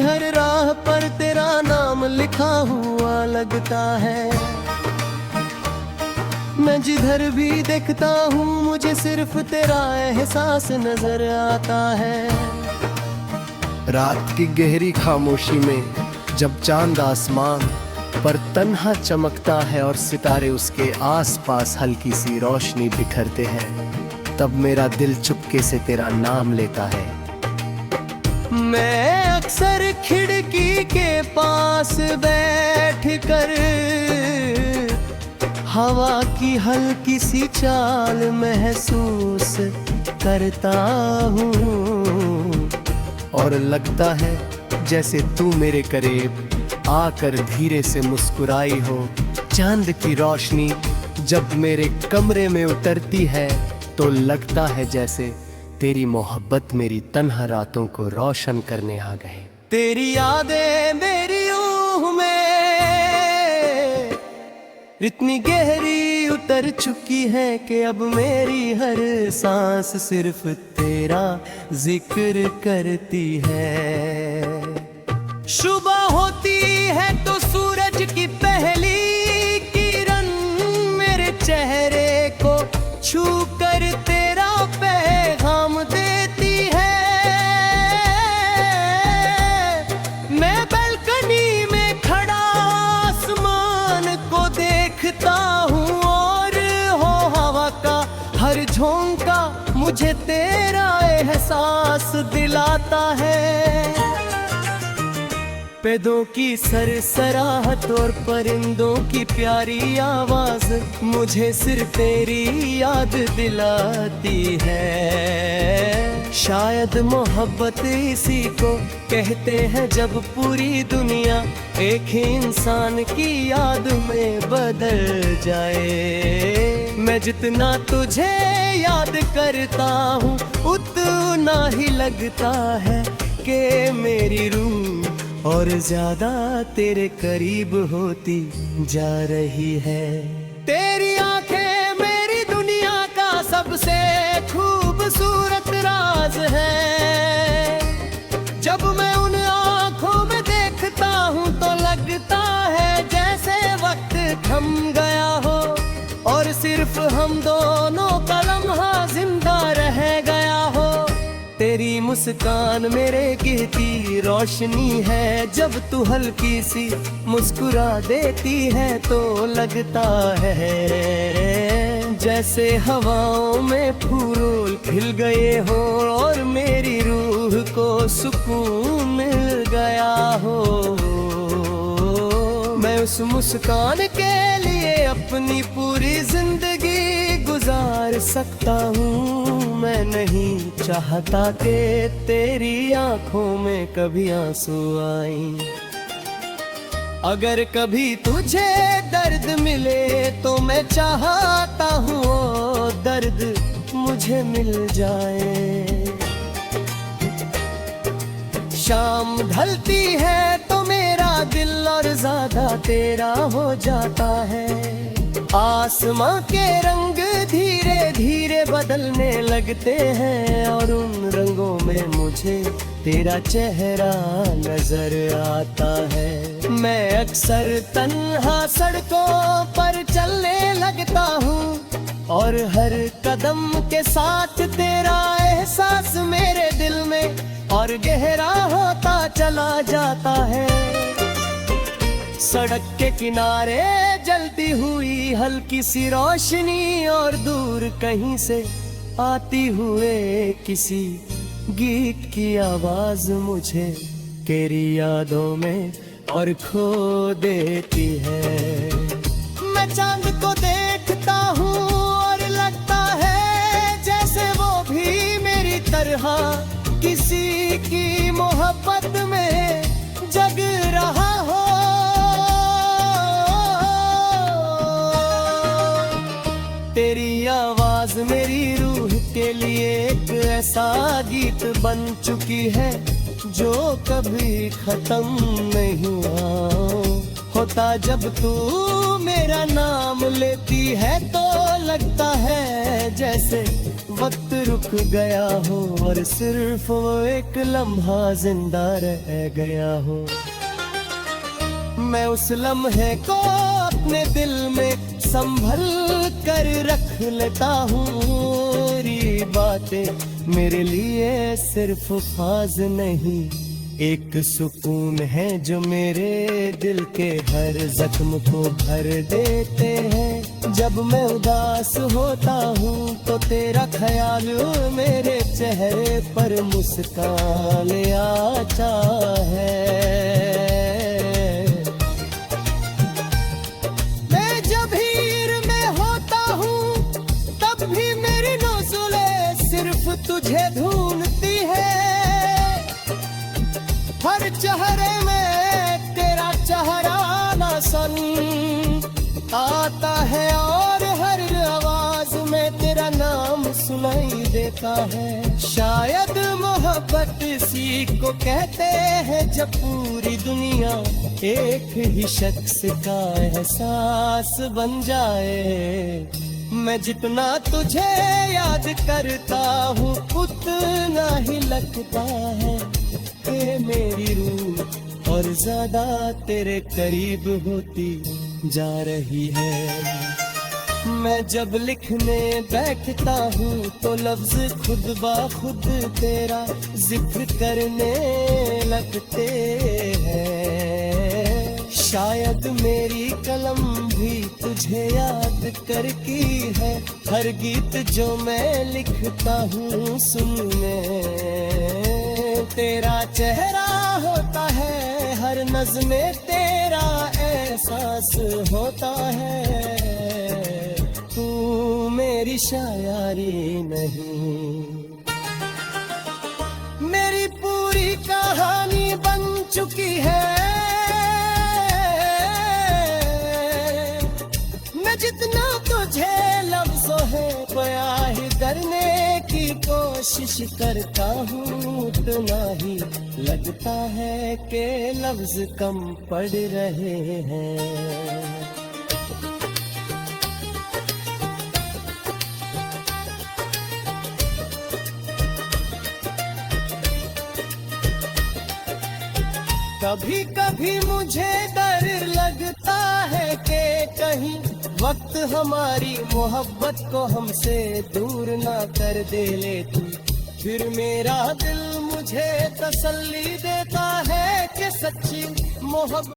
हर राह पर तेरा नाम लिखा हुआ लगता है। मैं जिधर भी देखता हूँ मुझे सिर्फ तेरा एहसास नजर आता है। रात की गहरी खामोशी में जब चांद आसमान पर तन्हा चमकता है और सितारे उसके आसपास हल्की सी रोशनी बिखरते हैं, तब मेरा दिल चुपके से तेरा नाम लेता है। मैं अक्सर खिड़की के पास बैठ कर हवा की हल्की सी चाल महसूस करता हूँ, और लगता है जैसे तू मेरे करीब आकर धीरे से मुस्कुराई हो। चांद की रोशनी जब मेरे कमरे में उतरती है तो लगता है जैसे तेरी मोहब्बत मेरी तन्हा रातों को रोशन करने आ गए। तेरी यादें मेरी रूह में इतनी गहरी उतर चुकी है कि अब मेरी हर सांस सिर्फ तेरा जिक्र करती है। सुबह होती है तो सूरज की पहली किरण मेरे चेहरे को छू कर तेरा पैगाम देती है। मैं बालकनी में खड़ा आसमान को देखता हूँ और हो हवा का हर झोंका मुझे तेरा एहसास दिलाता है। पेड़ों की सरसराहट और परिंदों की प्यारी आवाज मुझे सिर्फ तेरी याद दिलाती है। शायद मोहब्बत इसी को कहते हैं जब पूरी दुनिया एक ही इंसान की याद में बदल जाए। मैं जितना तुझे याद करता हूँ उतना ही लगता है कि मेरी रूह और ज्यादा तेरे करीब होती जा रही है। तेरी आंखें मेरी दुनिया का सबसे खूबसूरत राज है। जब मैं उन आंखों में देखता हूँ तो लगता है जैसे वक्त थम गया हो और सिर्फ हम दोनों का लम्हा जिंदा रह गया हो। तेरी मुस्कान मेरे गिरती रोशनी है, जब तू हल्की सी मुस्कुरा देती है तो लगता है जैसे हवाओं में फूल खिल गए हो और मेरी रूह को सुकून मिल गया हो। मैं उस मुस्कान के लिए अपनी पूरी जिंदगी गुजार सकता हूँ। मैं नहीं चाहता कि तेरी आंखों में कभी आंसू आए। अगर कभी तुझे दर्द मिले तो मैं चाहता हूँ वो दर्द मुझे मिल जाए। शाम ढलती है तो मेरा दिल और ज्यादा तेरा हो जाता है। आसमां के रंग धीरे धीरे बदलने लगते हैं और उन रंगों में मुझे तेरा चेहरा नजर आता है। मैं अक्सर तन्हा सड़कों पर चलने लगता हूँ और हर कदम के साथ तेरा एहसास मेरे दिल में और गहरा होता चला जाता है। सड़क के किनारे जलती हुई हल्की सी रोशनी और दूर कहीं से आती हुए किसी गीत की आवाज मुझे तेरी यादों में और खो देती है। मैं चांद को देखता हूँ और लगता है जैसे वो भी मेरी तरह किसी की मोहब्बत में जग रहा हो। तेरी आवाज मेरी रूह के लिए एक ऐसा गीत बन चुकी है जो कभी खत्म नहीं होता। जब तू मेरा नाम लेती है तो लगता है जैसे वक्त रुक गया हो और सिर्फ वो एक लम्हा जिंदा रह गया हो। मैं उस लम्हे को अपने दिल में संभल कर रख लेता हूँ। मेरी बातें मेरे लिए सिर्फ ख्वाज नहीं, एक सुकून है जो मेरे दिल के हर जख्म को भर देते हैं। जब मैं उदास होता हूँ तो तेरा ख्याल मेरे चेहरे पर मुस्कान ले आता है। मैं जब भीड़ में होता हूँ तब भी मेरी नज़रें सिर्फ तुझे ढूंढती है। हर चेहरे में तेरा चेहरा नसन आता है और हर आवाज में तेरा नाम सुनाई देता है। शायद मोहब्बत इसी को कहते हैं जब पूरी दुनिया एक ही शख्स का एहसास बन जाए। मैं जितना तुझे याद करता हूँ उतना ही लगता है कि मेरी रूह और ज्यादा तेरे करीब होती जा रही है। मैं जब लिखने बैठता हूँ तो लफ्ज खुद ब खुद तेरा जिक्र करने लगते हैं। शायद मेरी कलम भी तुझे याद करती है। हर गीत जो मैं लिखता हूँ सुनने तेरा चेहरा होता है। हर नज़्म तेरा एहसास होता है। तू मेरी शायरी नहीं, मेरी पूरी कहानी बन चुकी है। मैं जितना तुझे लफ्ज़ों है बयां करने की कोशिश करता हूँ उतना ही लगता है कि लफ्ज़ कम पड़ रहे हैं। कभी कभी मुझे डर लगता है कि कहीं वक्त हमारी मोहब्बत को हमसे दूर ना कर दे ले तू। फिर मेरा दिल मुझे तसल्ली देता है कि सच्ची मोहब्बत